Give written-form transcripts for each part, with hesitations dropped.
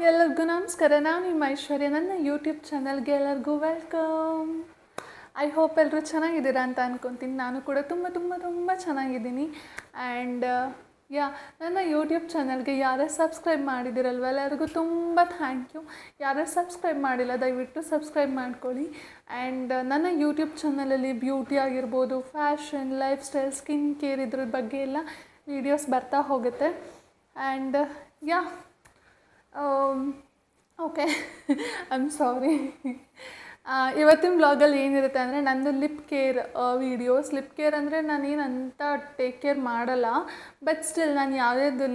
ಎಲ್ಲರಿಗೂ ನಮಸ್ಕಾರ. ನಾನು ನಿಮ್ಮ ಐಶ್ವರ್ಯ. ನನ್ನ ಯೂಟ್ಯೂಬ್ ಚಾನಲ್ಗೆ ಎಲ್ಲರಿಗೂ ವೆಲ್ಕಮ್. ಐ ಹೋಪ್ ಎಲ್ಲರೂ ಚೆನ್ನಾಗಿದ್ದೀರಾ ಅಂತ ಅಂದ್ಕೊತೀನಿ. ನಾನು ಕೂಡ ತುಂಬ ಚೆನ್ನಾಗಿದ್ದೀನಿ. ಆ್ಯಂಡ್ ನನ್ನ ಯೂಟ್ಯೂಬ್ ಚಾನಲ್ಗೆ ಯಾರು ಸಬ್ಸ್ಕ್ರೈಬ್ ಮಾಡಿದ್ದೀರಲ್ವ ಎಲ್ಲರಿಗೂ ತುಂಬ ಥ್ಯಾಂಕ್ ಯು. ಯಾರು ಸಬ್ಸ್ಕ್ರೈಬ್ ಮಾಡಿಲ್ಲ ದಯವಿಟ್ಟು ಸಬ್ಸ್ಕ್ರೈಬ್ ಮಾಡ್ಕೊಳ್ಳಿ. ಆ್ಯಂಡ್ ನನ್ನ ಯೂಟ್ಯೂಬ್ ಚಾನಲಲ್ಲಿ ಬ್ಯೂಟಿ ಆಗಿರ್ಬೋದು, fashion, life style, skin care ಇದ್ರ ಬಗ್ಗೆ ಎಲ್ಲ ವೀಡಿಯೋಸ್ ಬರ್ತಾ ಹೋಗುತ್ತೆ. And okay I am sorry. ಇವತ್ತಿನ ಬ್ಲಾಗಲ್ಲಿ ಏನಿರುತ್ತೆ ಅಂದರೆ ನಂದು lip care videos. Lip care ಅಂದರೆ ನಾನೇನಂತ ಟೇಕ್ ಕೇರ್ ಮಾಡಲ್ಲ, ಬಟ್ ಸ್ಟಿಲ್ ನಾನು ಯಾವುದ್ಯಾವುದು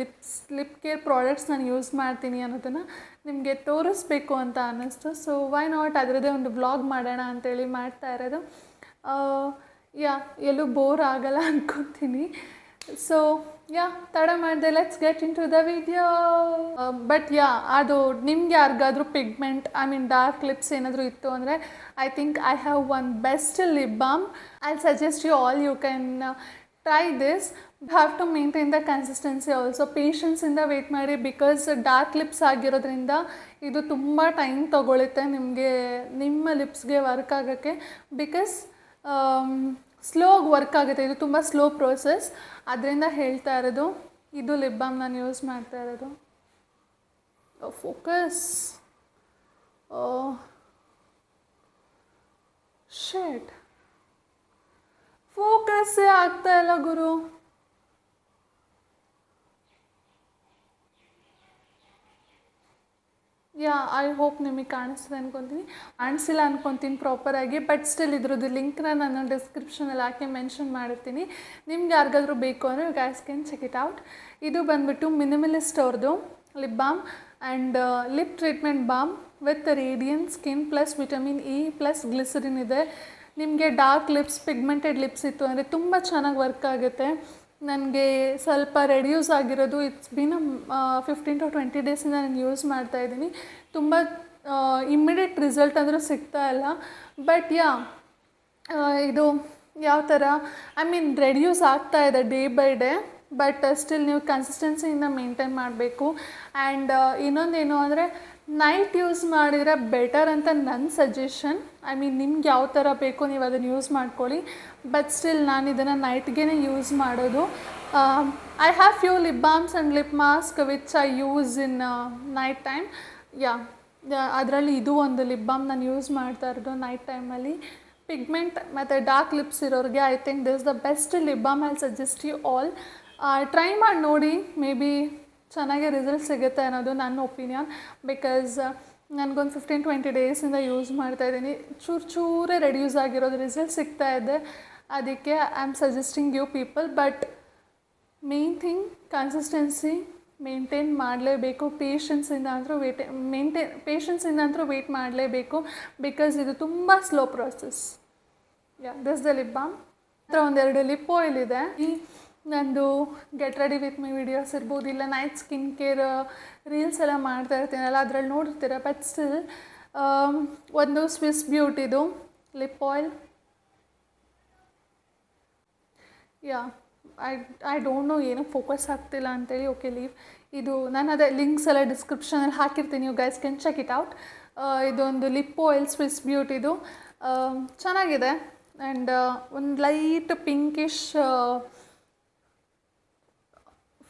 ಲಿಪ್ ಕೇರ್ ಪ್ರಾಡಕ್ಟ್ಸ್ ನಾನು ಯೂಸ್ ಮಾಡ್ತೀನಿ ಅನ್ನೋದನ್ನು ನಿಮಗೆ ತೋರಿಸ್ಬೇಕು ಅಂತ ಅನ್ನಿಸ್ತು. ಸೊ ವೈ ನಾಟ್ ಅದರದ್ದೇ ಒಂದು ಬ್ಲಾಗ್ ಮಾಡೋಣ ಅಂತೇಳಿ ಮಾಡ್ತಾ ಇರೋದು. ಎಲ್ಲೂ ಬೋರ್ ಆಗಲ್ಲ ಅಂದ್ಕೊತೀನಿ. ಸೊ ತಡ ಮಾಡಿದೆ, let's get into the video. But ಅದು ನಿಮ್ಗೆ ಯಾರಿಗಾದ್ರೂ ಪಿಗ್ಮೆಂಟ್ ಡಾರ್ಕ್ ಲಿಪ್ಸ್ ಏನಾದರೂ ಇತ್ತು ಅಂದರೆ I think I have one best lip balm. I suggest you all you can try this. Have to maintain the consistency also. ಪೇಷನ್ಸಿಂದ wait ಮಾಡಿ, because dark lips ಆಗಿರೋದ್ರಿಂದ ಇದು ತುಂಬ ಟೈಮ್ ತೊಗೊಳುತ್ತೆ ನಿಮ್ಮ ಲಿಪ್ಸ್ಗೆ ವರ್ಕ್ ಆಗೋಕ್ಕೆ. ಬಿಕಾಸ್ ಸ್ಲೋಗಿ ವರ್ಕ್ ಆಗುತ್ತೆ, ಇದು ತುಂಬ ಸ್ಲೋ ಪ್ರೋಸೆಸ್. ಅದರಿಂದ ಹೇಳ್ತಾ ಇರೋದು. ಇದು ಲಿಪ್ ಬಾಮ್ ನಾನು ಯೂಸ್ ಮಾಡ್ತಾ ಇರೋದು. ಫೋಕಸ್ ಶೇಟ್ ಫೋಕಸ್ಸೇ ಆಗ್ತಾ ಇಲ್ಲ ಗುರು. ಐ ಹೋಪ್ ನಿಮಗೆ ಕಾಣಿಸ್ತದೆ ಅಂದ್ಕೊತೀನಿ. ಕಾಣಿಸಿಲ್ಲ ಅಂದ್ಕೊತೀನಿ ಪ್ರಾಪರಾಗಿ, ಬಟ್ ಸ್ಟಿಲ್ ಇದ್ರದ್ದು ಲಿಂಕ್ನ ನಾನು ಡಿಸ್ಕ್ರಿಪ್ಷನಲ್ಲಿ ಹಾಕಿ ಮೆನ್ಷನ್ ಮಾಡಿರ್ತೀನಿ. ನಿಮ್ಗೆ ಯಾರಿಗಾದ್ರೂ ಬೇಕು ಅಂದರೆ you guys can check it out. ಇದು ಬಂದುಬಿಟ್ಟು ಮಿನಿಮಲಿಸ್ಟ್ ಅವ್ರದ್ದು lip balm and lip treatment balm with radiant skin plus vitamin E plus glycerin ಇದೆ. ನಿಮಗೆ ಡಾರ್ಕ್ ಲಿಪ್ಸ್, ಪಿಗ್ಮೆಂಟೆಡ್ ಲಿಪ್ಸ್ ಇತ್ತು ಅಂದರೆ ತುಂಬ ಚೆನ್ನಾಗಿ ವರ್ಕ್ ಆಗುತ್ತೆ. ನನಗೆ ಸ್ವಲ್ಪ ರೆಡ್ಯೂಸ್ ಆಗಿರೋದು ಇಟ್ಸ್ ಬೀನ್ 15 to 20 ಡೇಸಿಂದ ನಾನು ಯೂಸ್ ಮಾಡ್ತಾಯಿದ್ದೀನಿ. ತುಂಬ ಇಮ್ಮಿಡಿಯೇಟ್ ರಿಸಲ್ಟ್ ಅಂದರೂ ಸಿಗ್ತಾ ಇಲ್ಲ. ಬಟ್ ಇದು ಯಾವ ಥರ ರೆಡ್ಯೂಸ್ ಆಗ್ತಾ ಇದೆ day by day, but still ನೀವು ಕನ್ಸಿಸ್ಟೆನ್ಸಿಯಿಂದ ಮೇಂಟೈನ್ ಮಾಡಬೇಕು. ಆ್ಯಂಡ್ ಇನ್ನೊಂದೇನು ಅಂದರೆ ನೈಟ್ ಯೂಸ್ ಮಾಡಿದರೆ ಬೆಟರ್ ಅಂತ ನನ್ನ ಸಜೆಷನ್. ನಿಮ್ಗೆ ಯಾವ ಥರ ಬೇಕೋ ನೀವು ಅದನ್ನು ಯೂಸ್ ಮಾಡ್ಕೊಳ್ಳಿ, ಬಟ್ ಸ್ಟಿಲ್ ನಾನು ಇದನ್ನು ನೈಟ್ಗೆ ಯೂಸ್ ಮಾಡೋದು. I have few lip balms and lip mask which I use in night time. ಅದರಲ್ಲಿ ಇದು ಒಂದು ಲಿಪ್ ಬಾಮ್ ನಾನು ಯೂಸ್ ಮಾಡ್ತಾ ಇರೋದು ನೈಟ್ ಟೈಮಲ್ಲಿ. ಪಿಗ್ಮೆಂಟ್ ಮತ್ತು ಡಾರ್ಕ್ ಲಿಪ್ಸ್ ಇರೋರಿಗೆ I think this the best lip balm. I suggest you all try ಮಾಡಿ ನೋಡಿ. ಮೇ ಬಿ ಚೆನ್ನಾಗಿ ರಿಸಲ್ಟ್ ಸಿಗುತ್ತೆ ಅನ್ನೋದು ನನ್ನ ಒಪಿನಿಯನ್. ಬಿಕಾಸ್ ನನಗೊಂದು 15-20 ಡೇಸಿಂದ ಯೂಸ್ ಮಾಡ್ತಾಯಿದ್ದೀನಿ. ಚೂರೇ ರೆಡ್ಯೂಸ್ ಆಗಿರೋದು ರಿಸಲ್ಟ್ ಸಿಗ್ತಾ ಇದೆ. ಅದಕ್ಕೆ I am suggesting you people. But main thing consistency maintain ಮಾಡಲೇಬೇಕು. ಪೇಷನ್ಸಿಂದ ಅಂತೂ ವೆಯ್ಟ್ ಮಾಡಲೇಬೇಕು, ಬಿಕಾಸ್ ಇದು ತುಂಬ slow process. This the lip balm. ಹತ್ರ ಒಂದೆರಡು ಲಿಪ್ ಆಯಿಲ್ ಇದೆ. ನಂದು get ready with my videos ಇರ್ಬೋದು, ಇಲ್ಲ ನೈಟ್ ಸ್ಕಿನ್ ಕೇರ್ ರೀಲ್ಸ್ ಎಲ್ಲ ಮಾಡ್ತಾ ಇರ್ತೀನಲ್ಲ ಅದರಲ್ಲಿ ನೋಡಿರ್ತೀರ. ಬಟ್ ಸ್ಟಿಲ್ ಒಂದು ಸ್ವಿಸ್ ಬ್ಯೂಟಿದು lip oil. I don't know ಏನೋ ಫೋಕಸ್ ಆಗ್ತಿಲ್ಲ ಅಂತೇಳಿ. Okay leave. ಇದು ನಾನು ಅದೇ ಲಿಂಕ್ಸ್ ಎಲ್ಲ ಡಿಸ್ಕ್ರಿಪ್ಷನಲ್ಲಿ ಹಾಕಿರ್ತೀನಿ, you guys can check it out. ಇದೊಂದು ಲಿಪ್ ಆಯಿಲ್ ಸ್ವಿಸ್ ಬ್ಯೂಟಿದು ಚೆನ್ನಾಗಿದೆ. ಆ್ಯಂಡ್ ಒಂದು ಲೈಟ್ ಪಿಂಕಿಶ್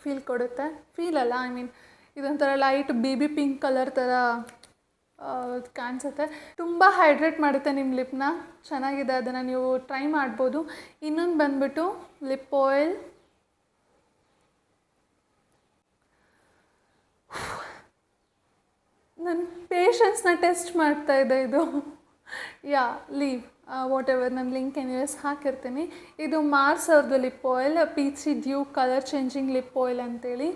ಫೀಲ್ ಕೊಡುತ್ತೆ. ಫೀಲ್ ಅಲ್ಲ, ಇದೊಂಥರ ಲೈಟ್ ಬೇಬಿ ಪಿಂಕ್ ಕಲರ್ ಥರ ಕಾಣಿಸುತ್ತೆ. ತುಂಬ ಹೈಡ್ರೇಟ್ ಮಾಡುತ್ತೆ ನಿಮ್ಮ ಲಿಪ್ನ. ಚೆನ್ನಾಗಿದೆ, ಅದನ್ನು ನೀವು ಟ್ರೈ ಮಾಡ್ಬೋದು. ಇನ್ನೊಂದು ಬಂದುಬಿಟ್ಟು ಲಿಪ್ ಆಯಿಲ್. ನನ್ನ ಪೇಷನ್ಸ್ನ ಟೆಸ್ಟ್ ಮಾಡ್ತಾಯಿದೆ ಇದು. ಲೀವ್ ವಾಟ್ ಎವರ್, ನಾನು ಲಿಂಕ್ ಎನಿವೇಸ್ ಹಾಕಿರ್ತೀನಿ. ಇದು ಮಾರ್ಸ್ ಅವ್ರದ್ದು lip oil, peachy dew colour changing lip oil ಅಂತೇಳಿ.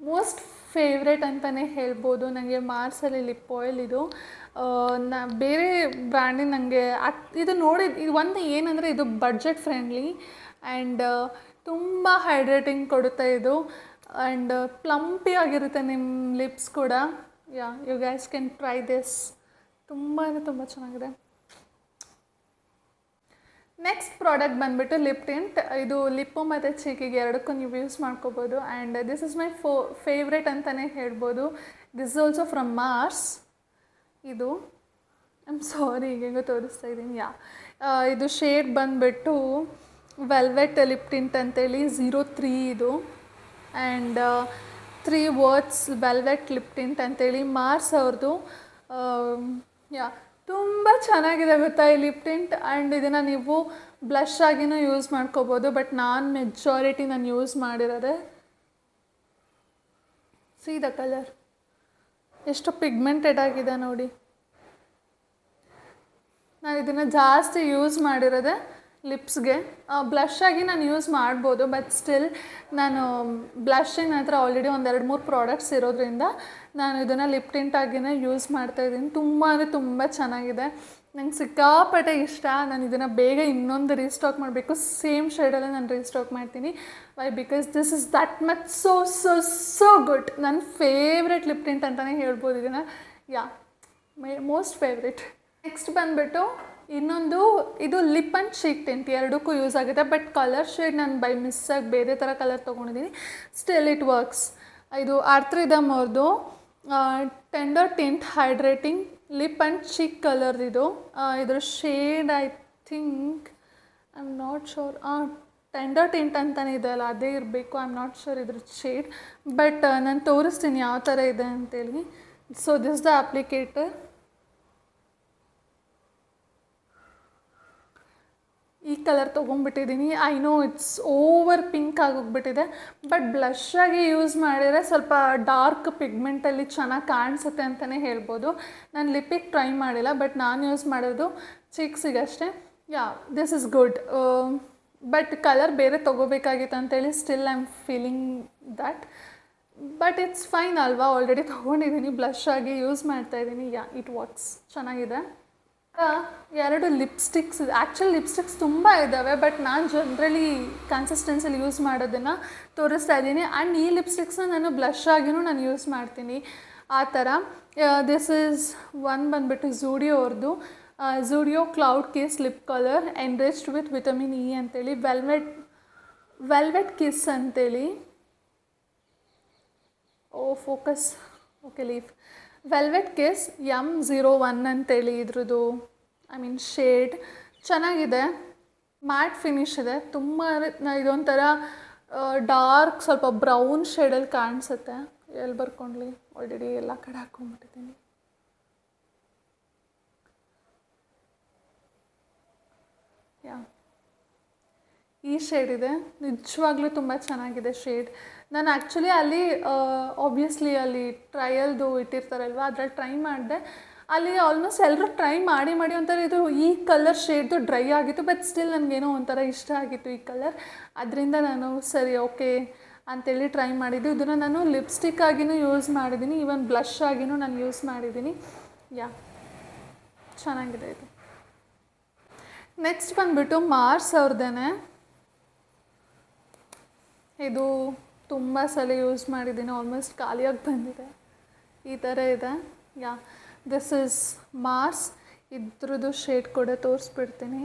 ಮೋಸ್ಟ್ ಫೇವ್ರೇಟ್ ಅಂತಲೇ ಹೇಳ್ಬೋದು ನನಗೆ ಮಾರ್ಸಲ್ಲಿ ಲಿಪ್ ಆಯಿಲ್. ಇದು ಬೇರೆ ಬ್ರ್ಯಾಂಡಿನ ನನಗೆ ಇದು ನೋಡಿ ಇದು ಒಂದು ಏನಂದರೆ ಇದು ಬಡ್ಜೆಟ್ ಫ್ರೆಂಡ್ಲಿ ಆ್ಯಂಡ್ ತುಂಬ ಹೈಡ್ರೇಟಿಂಗ್ ಕೊಡುತ್ತೆ ಇದು. ಆ್ಯಂಡ್ ಪ್ಲಂಪಿ ಆಗಿರುತ್ತೆ ನಿಮ್ಮ ಲಿಪ್ಸ್ ಕೂಡ. You guys can try this. ತುಂಬ ಚೆನ್ನಾಗಿದೆ. ನೆಕ್ಸ್ಟ್ ಪ್ರಾಡಕ್ಟ್ ಬಂದುಬಿಟ್ಟು ಲಿಪ್ ಟಿಂಟ್. ಇದು ಲಿಪ್ಪು ಮತ್ತು ಚೀಕಿಗೆ ಎರಡಕ್ಕೂ ನೀವು ಯೂಸ್ ಮಾಡ್ಕೋಬೋದು. And this is my favourite ಅಂತಲೇ ಹೇಳ್ಬೋದು. This is also from Mars. ಇದು ಸಾರಿ ಈಗೇಗೋ ತೋರಿಸ್ತಾ ಇದ್ದೀನಿ. ಇದು ಶೇಡ್ ಬಂದುಬಿಟ್ಟು ವೆಲ್ವೆಟ್ ಲಿಪ್ ಟಿಂಟ್ ಅಂತೇಳಿ 03 ಇದು. And 3 words velvet lip tint ಅಂತೇಳಿ ಮಾರ್ಸ್ ಅವ್ರದ್ದು. ತುಂಬ ಚೆನ್ನಾಗಿದೆ ಗೊತ್ತಾ ಈ ಲಿಪ್ ಟಿಂಟ್. ಆ್ಯಂಡ್ ಇದನ್ನು ನೀವು ಬ್ಲಷ್ ಆಗಿನೂ ಯೂಸ್ ಮಾಡ್ಕೋಬೋದು. ಬಟ್ ಮೆಜಾರಿಟಿ ನಾನು ಯೂಸ್ ಮಾಡಿರೋದೆ. ಸಿ ದ ಕಲರ್ ಎಷ್ಟು ಪಿಗ್ಮೆಂಟೆಡ್ ಆಗಿದೆ ನೋಡಿ. ನಾನು ಇದನ್ನು ಜಾಸ್ತಿ ಯೂಸ್ ಮಾಡಿರೋದೆ ಲಿಪ್ಸ್ಗೆ. ಬ್ಲಷ್ ಆಗಿ ನಾನು ಯೂಸ್ ಮಾಡ್ಬೋದು, ಬಟ್ ಸ್ಟಿಲ್ ನಾನು ಬ್ಲಷಿಂಗ್ ನನ್ನ ಹತ್ರ ಆಲ್ರೆಡಿ 2-3 ಪ್ರಾಡಕ್ಟ್ಸ್ ಇರೋದ್ರಿಂದ ನಾನು ಇದನ್ನು ಲಿಪ್ ಟಿಂಟ್ ಆಗಿನೇ ಯೂಸ್ ಮಾಡ್ತಾಯಿದ್ದೀನಿ. ತುಂಬ ಅಂದರೆ ತುಂಬ ಚೆನ್ನಾಗಿದೆ, ನಂಗೆ ಸಿಕ್ಕಾಪಟ್ಟೆ ಇಷ್ಟ. ನಾನು ಇದನ್ನು ಬೇಗ ಇನ್ನೊಂದು ರೀಸ್ಟಾಕ್ ಮಾಡಬೇಕು. ಸೇಮ್ ಶೇಡಲ್ಲೇ ನಾನು ರೀಸ್ಟಾಕ್ ಮಾಡ್ತೀನಿ. Why? Because this is that much so good. ನನ್ನ ಫೇವ್ರೆಟ್ ಲಿಪ್ ಟಿಂಟ್ ಅಂತಲೇ ಹೇಳ್ಬೋದು ಇದನ್ನು. ಮೈ ಮೋಸ್ಟ್ ಫೇವ್ರೆಟ್. ನೆಕ್ಸ್ಟ್ ಬಂದುಬಿಟ್ಟು ಇನ್ನೊಂದು, ಇದು ಲಿಪ್ ಆ್ಯಂಡ್ ಚೀಕ್ ಟಿಂಟ್ ಎರಡಕ್ಕೂ ಯೂಸ್ ಆಗುತ್ತೆ. ಬಟ್ ಕಲರ್ ಶೇಡ್ ನಾನು ಬೈ ಮಿಸ್ಸಾಗಿ ಬೇರೆ ಥರ ಕಲರ್ ತೊಗೊಂಡಿದ್ದೀನಿ. Still it works. ಇದು ಆರ್ಥ್ರಿದಮ್ ಅವ್ರದ್ದು tender tint hydrating lip and cheek colour ಇದು. ಇದ್ರ shade I think I am not sure. Tender tint ಅಂತಲೇ ಇದೆ ಅಲ್ಲ, ಅದೇ ಇರಬೇಕು. ಐ ಆಮ್ ನಾಟ್ ಶೋರ್ ಇದ್ರ ಶೇಡ್. ಬಟ್ ನಾನು ತೋರಿಸ್ತೀನಿ ಯಾವ ಥರ ಇದೆ ಅಂತೇಳಿ. So this the applicator. ಈ colour ತೊಗೊಂಡ್ಬಿಟ್ಟಿದ್ದೀನಿ. I know it's over pink ಆಗೋಗ್ಬಿಟ್ಟಿದೆ, ಬಟ್ ಬ್ಲಷ್ ಆಗಿ ಯೂಸ್ ಮಾಡಿದರೆ ಸ್ವಲ್ಪ ಡಾರ್ಕ್ ಪಿಗ್ಮೆಂಟಲ್ಲಿ ಚೆನ್ನಾಗಿ ಕಾಣಿಸುತ್ತೆ ಅಂತಲೇ ಹೇಳ್ಬೋದು. ನಾನು ಲಿಪ್ಪಿಗೆ ಟ್ರೈ ಮಾಡಿಲ್ಲ, ಬಟ್ ನಾನು ಯೂಸ್ ಮಾಡೋದು ಚೀಕ್ಸಿಗಷ್ಟೇ. This is good. But colour ಬೇರೆ ತೊಗೋಬೇಕಾಗಿತ್ತು ಅಂತೇಳಿ still I am feeling that. But it's fine ಅಲ್ವಾ, ಆಲ್ರೆಡಿ ತೊಗೊಂಡಿದ್ದೀನಿ, ಬ್ಲಷ್ ಆಗಿ ಯೂಸ್ ಮಾಡ್ತಾಯಿದ್ದೀನಿ. ಇಟ್ ವರ್ಕ್ಸ್, ಚೆನ್ನಾಗಿದೆ. 2 ಲಿಪ್ಸ್ಟಿಕ್ಸ್. ಆ್ಯಕ್ಚುಲಿ ಲಿಪ್ಸ್ಟಿಕ್ಸ್ ತುಂಬ ಇದ್ದಾವೆ, ಬಟ್ ನಾನು ಜನರಲಿ ಕನ್ಸಿಸ್ಟೆನ್ಸಿಲಿ ಯೂಸ್ ಮಾಡೋದನ್ನು ತೋರಿಸ್ತಾ ಇದ್ದೀನಿ. ಆ್ಯಂಡ್ ಈ ಲಿಪ್ಸ್ಟಿಕ್ಸ್ನ ನಾನು ಬ್ಲಷ್ ಆಗಿನೂ ನಾನು ಯೂಸ್ ಮಾಡ್ತೀನಿ ಆ ಥರ. ದಿಸ್ ಈಸ್ ಬಂದುಬಿಟ್ಟು ಝೂಡಿಯೋ ಅವ್ರದ್ದು Zudio cloud kiss lip colour enriched with vitamin E ಅಂತೇಳಿ. ವೆಲ್ವೆಟ್ ಕಿಸ್ ಅಂತೇಳಿ. Focus. Okay, leave. Velvet kiss M01 ಅಂತೇಳಿ ಇದ್ರದ್ದು ಶೇಡ್ ಚೆನ್ನಾಗಿದೆ. ಮ್ಯಾಟ್ ಫಿನಿಶ್ ಇದೆ. ತುಂಬ ಇದೊಂಥರ ಡಾರ್ಕ್ ಸ್ವಲ್ಪ ಬ್ರೌನ್ ಶೇಡಲ್ಲಿ ಕಾಣಿಸುತ್ತೆ. ಎಲ್ಲಿ ಬರ್ಕೊಂಡ್ಲಿ, ಆಲ್ರೆಡಿ ಎಲ್ಲ ಕಡೆ ಹಾಕ್ಕೊಂಡ್ಬಿಟ್ಟಿದ್ದೀನಿ. ಈ ಶೇಡ್ ಇದೆ. ನಿಜವಾಗ್ಲೂ ತುಂಬ ಚೆನ್ನಾಗಿದೆ ಶೇಡ್. ನಾನು ಆ್ಯಕ್ಚುಲಿ ಅಲ್ಲಿ ಆಬ್ವಿಯಸ್ಲಿ ಅಲ್ಲಿ ಟ್ರಯಲ್ದು ಇಟ್ಟಿರ್ತಾರಲ್ವ, ಅದ್ರಲ್ಲಿ ಟ್ರೈ ಮಾಡಿದೆ. ಅಲ್ಲಿ ಆಲ್ಮೋಸ್ಟ್ ಎಲ್ಲರೂ ಟ್ರೈ ಮಾಡಿ ಒಂಥರ ಇದು ಈ ಕಲರ್ ಶೇಡ್ದು ಡ್ರೈ ಆಗಿತ್ತು. ಬಟ್ ಸ್ಟಿಲ್ ನನಗೇನೋ ಒಂಥರ ಇಷ್ಟ ಆಗಿತ್ತು ಈ ಕಲರ್. ಅದರಿಂದ ನಾನು ಸರಿ ಓಕೆ ಅಂತೇಳಿ ಟ್ರೈ ಮಾಡಿದ್ದು. ಇದನ್ನು ನಾನು ಲಿಪ್ಸ್ಟಿಕ್ ಆಗಿನೂ ಯೂಸ್ ಮಾಡಿದ್ದೀನಿ, ಈವನ್ ಬ್ಲಷ್ ಆಗಿನೂ ನಾನು ಯೂಸ್ ಮಾಡಿದ್ದೀನಿ. ಚೆನ್ನಾಗಿದೆ ಇದು. ನೆಕ್ಸ್ಟ್ ಬಂದುಬಿಟ್ಟು ಮಾರ್ಸ್ ಅವ್ರದ್ದೇನೆ. ಇದು ತುಂಬ ಸಲ ಯೂಸ್ ಮಾಡಿದ್ದೀನಿ, ಆಲ್ಮೋಸ್ಟ್ ಖಾಲಿಯಾಗಿ ಬಂದಿದೆ. ಈ ಥರ ಇದೆ. This is Mars. ಇದ್ರದ್ದು ಶೇಡ್ ಕೂಡ ತೋರಿಸ್ಬಿಡ್ತೀನಿ.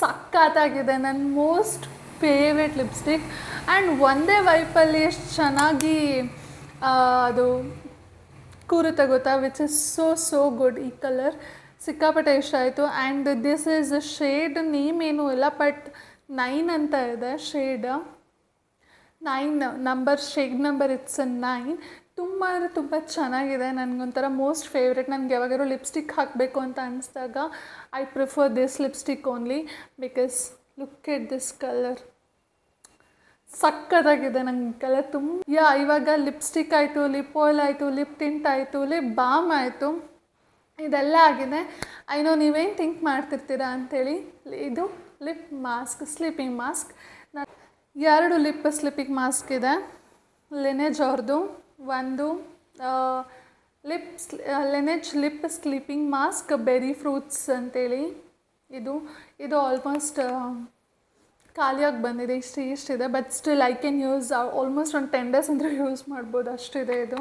ಸಖತ್ತಾಗಿದೆ. ನನ್ನ ಮೋಸ್ಟ್ ಫೇವ್ರೆಟ್ ಲಿಪ್ಸ್ಟಿಕ್. ಆ್ಯಂಡ್ ಒಂದೇ ವೈಪಲ್ಲಿ ಎಷ್ಟು ಚೆನ್ನಾಗಿ ಅದು ಕೂರುತ್ತೆ ಗೊತ್ತಾ, ವಿಚ್ ಇಸ್ ಸೋ ಗುಡ್. ಈ ಕಲರ್ ಸಿಕ್ಕಾಪಟ್ಟೆ ಇಷ್ಟ ಆಯಿತು. And this is shade name ಏನೂ ಇಲ್ಲ, ಬಟ್ 9 ಅಂತ ಇದೆ ಶೇಡ್. 9 shade number it's 9. ತುಂಬ ಅಂದರೆ ತುಂಬ ಚೆನ್ನಾಗಿದೆ. ನನಗೊಂಥರ ಮೋಸ್ಟ್ ಫೇವ್ರೆಟ್. ನನಗೆ ಯಾವಾಗಾದ್ರೂ ಲಿಪ್ಸ್ಟಿಕ್ ಹಾಕಬೇಕು ಅಂತ ಅನಿಸಿದಾಗ I prefer this lipstick only, because look at this colour. ಸಕ್ಕತ್ತಾಗಿದೆ ನಂಗೆ ಕಲರ್ ತುಂಬ. ಇವಾಗ ಲಿಪ್ಸ್ಟಿಕ್ ಆಯಿತು, ಲಿಪ್ ಆಯಿಲ್ ಆಯಿತು, ಲಿಪ್ ಟಿಂಟ್ ಆಯಿತು, ಲಿಪ್ ಬಾಮ್ ಆಯಿತು, ಇದೆಲ್ಲ ಆಗಿದೆ. ಐನೋ ನೀವೇನು ಥಿಂಕ್ ಮಾಡ್ತಿರ್ತೀರಾ ಅಂಥೇಳಿ. ಇದು lip mask, sleeping mask. 2 lip sleeping mask ಇದೆ. ಲಿನೇಜ್ ಅವ್ರದ್ದು ಒಂದು Laneige lip sleeping mask berry fruits ಅಂತೇಳಿ. ಇದು ಆಲ್ಮೋಸ್ಟ್ ಖಾಲಿಯಾಗಿ ಬಂದಿದೆ. ಇಷ್ಟಿದೆ, but still I can use almost ಒಂದು 10 ಡೇಸ್ ಅಂದರೆ ಯೂಸ್ ಮಾಡ್ಬೋದು, ಅಷ್ಟಿದೆ ಇದು.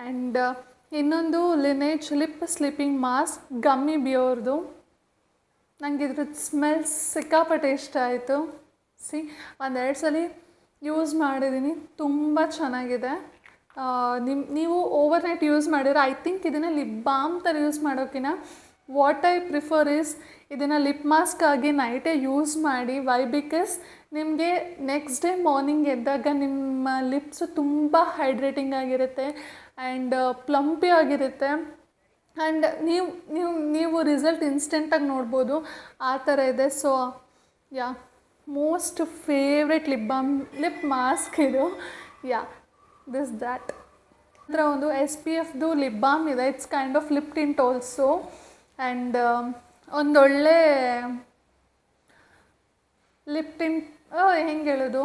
ಆ್ಯಂಡ್ ಇನ್ನೊಂದು ಲಿನೇಜ್ ಲಿಪ್ ಸ್ಲೀಪಿಂಗ್ ಮಾಸ್ಕ್ ಗಮ್ಮಿ ಬಿಯೋರ್ದು. ನನಗೆ ಇದ್ರದ್ದು ಸ್ಮೆಲ್ ಸಿಕ್ಕಾಪಟ್ಟೆ ಇಷ್ಟ ಆಯಿತು. ಒಂದೆರಡು ಸಲ ಯೂಸ್ ಮಾಡಿದ್ದೀನಿ, ತುಂಬ ಚೆನ್ನಾಗಿದೆ. ನೀವು ಓವರ್ನೈಟ್ ಯೂಸ್ ಮಾಡಿದ್ರೆ ಐ ಥಿಂಕ್ ಇದನ್ನು ಲಿಪ್ ಬಾಮ್ ಥರ ಯೂಸ್ ಮಾಡೋಕ್ಕಿಂತ ವಾಟ್ ಐ ಪ್ರಿಫರ್ ಇಸ್ ಇದನ್ನು ಲಿಪ್ ಮಾಸ್ಕ್ ಆಗಿ ನೈಟೇ ಯೂಸ್ ಮಾಡಿ. ವೈ? ಬಿಕಾಸ್ ನಿಮಗೆ ನೆಕ್ಸ್ಟ್ ಡೇ ಮಾರ್ನಿಂಗ್ ಎದ್ದಾಗ ನಿಮ್ಮ ಲಿಪ್ಸು ತುಂಬ ಹೈಡ್ರೇಟಿಂಗ್ ಆಗಿರುತ್ತೆ ಆ್ಯಂಡ್ ಪ್ಲಂಪಿ ಆಗಿರುತ್ತೆ ಆ್ಯಂಡ್ ನೀವು ರಿಸಲ್ಟ್ ಇನ್ಸ್ಟೆಂಟಾಗಿ ನೋಡ್ಬೋದು, ಆ ಥರ ಇದೆ. So yeah, most favourite lip mask ಇದು. ಯಾ, ದ್ಯಾಟ್ ಅದರ ಒಂದು SPFದು ಲಿಪ್ ಬಾಮ್ ಇದೆ. It's kind of lip tint also and ಒಂದೊಳ್ಳೆ ಲಿಪ್ ಟಿಂಟ್ ಹೆಂಗೆ ಹೇಳೋದು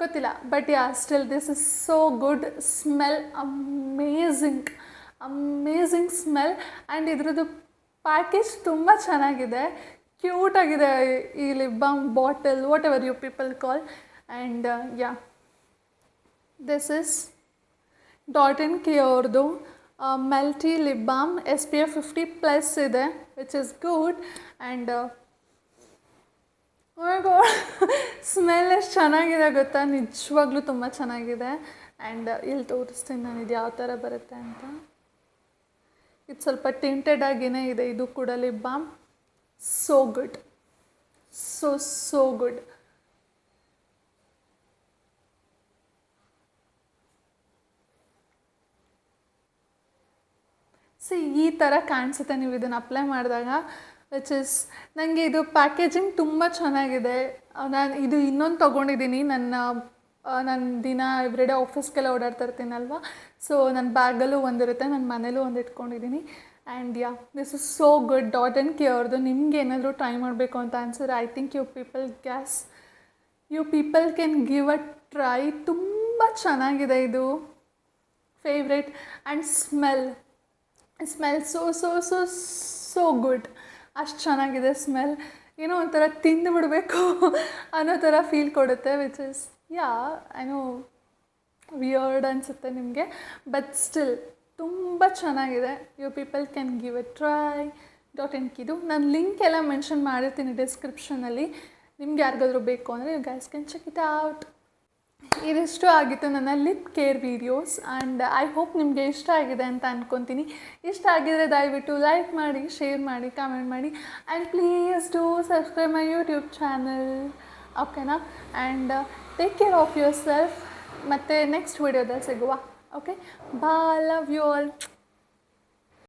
ಗೊತ್ತಿಲ್ಲ, but yeah, still this is so good. Smell amazing smell and ಇದ್ರದ್ದು ಪ್ಯಾಕೇಜ್ ತುಂಬ ಚೆನ್ನಾಗಿದೆ, ಕ್ಯೂಟಾಗಿದೆ. ಈ lip balm bottle, whatever you people call. And yeah, this is .NK ಅವ್ರದ್ದು ಮೆಲ್ಟಿ ಲಿಪ್ ಬಾಮ್. SPF 50+ ಇದೆ, which is good. And smell ಎಷ್ಟು ಚೆನ್ನಾಗಿದೆ ಗೊತ್ತಾ, ನಿಜವಾಗ್ಲೂ ತುಂಬ ಚೆನ್ನಾಗಿದೆ. ಆ್ಯಂಡ್ ಇಲ್ಲಿ ತೋರಿಸ್ತೀನಿ ನಾನು ಇದು ಯಾವ ಥರ ಬರುತ್ತೆ ಅಂತ. ಇದು ಸ್ವಲ್ಪ ಟಿಂಟೆಡ್ ಆಗಿನೇ ಇದೆ, ಇದು ಕೂಡ lip balm. So good, so good. ಈ ಥರ ಕಾಣಿಸುತ್ತೆ ನೀವು ಇದನ್ನು ಅಪ್ಲೈ ಮಾಡಿದಾಗ, ವಿಚ್ ಇಸ್ ನನಗೆ ಇದು ಪ್ಯಾಕೇಜಿಂಗ್ ತುಂಬ ಚೆನ್ನಾಗಿದೆ. ನಾನು ಇದು ಇನ್ನೊಂದು ತೊಗೊಂಡಿದ್ದೀನಿ, ನನ್ನ ದಿನ ಎವ್ರಿಡೇ ಆಫೀಸ್ಗೆಲ್ಲ ಓಡಾಡ್ತಾ ಇರ್ತೀನಲ್ವ, ಸೊ ನನ್ನ ಬ್ಯಾಗಲ್ಲೂ ಒಂದಿರುತ್ತೆ, ನನ್ನ ಮನೇಲೂ ಒಂದು ಇಟ್ಕೊಂಡಿದ್ದೀನಿ. And yeah, this is so good. .NK ಅವ್ರದ್ದು. ನಿಮ್ಗೆ ಏನಾದರೂ ಟ್ರೈ ಮಾಡಬೇಕು ಅಂತ ಅನ್ಸಿದ್ರೆ I think you people can give a try. ತುಂಬ ಚೆನ್ನಾಗಿದೆ ಇದು, favourite. And smell so good. ಅಷ್ಟು ಚೆನ್ನಾಗಿದೆ ಸ್ಮೆಲ್. ಏನೋ ಒಂಥರ ತಿಂದು ಬಿಡಬೇಕು ಅನ್ನೋ ಥರ ಫೀಲ್ ಕೊಡುತ್ತೆ, which is yeah, I know weird ಅನಿಸುತ್ತೆ ನಿಮಗೆ, ಬಟ್ ಸ್ಟಿಲ್ ತುಂಬ ಚೆನ್ನಾಗಿದೆ. You people can give a try. .NK ಇದು ನಾನು ಲಿಂಕ್ ಎಲ್ಲ ಮೆನ್ಷನ್ ಮಾಡಿರ್ತೀನಿ ಡಿಸ್ಕ್ರಿಪ್ಷನಲ್ಲಿ. ನಿಮ್ಗೆ ಯಾರಿಗಾದ್ರೂ ಬೇಕು ಅಂದರೆ you guys can check it out. ಇದಿಷ್ಟು ಆಗಿತ್ತು ನನ್ನ lip care videos and I hope ನಿಮಗೆ ಇಷ್ಟ ಆಗಿದೆ ಅಂತ ಅಂದ್ಕೊತೀನಿ. ಇಷ್ಟ ಆಗಿದರೆ ದಯವಿಟ್ಟು ಲೈಕ್ ಮಾಡಿ, ಶೇರ್ ಮಾಡಿ, ಕಮೆಂಟ್ ಮಾಡಿ and please do subscribe my YouTube channel. ಓಕೆನಾ? And take care of yourself. ಮತ್ತು ನೆಕ್ಸ್ಟ್ ವೀಡಿಯೋದಲ್ಲಿ ಸಿಗುವ. Okay, bye, love you all.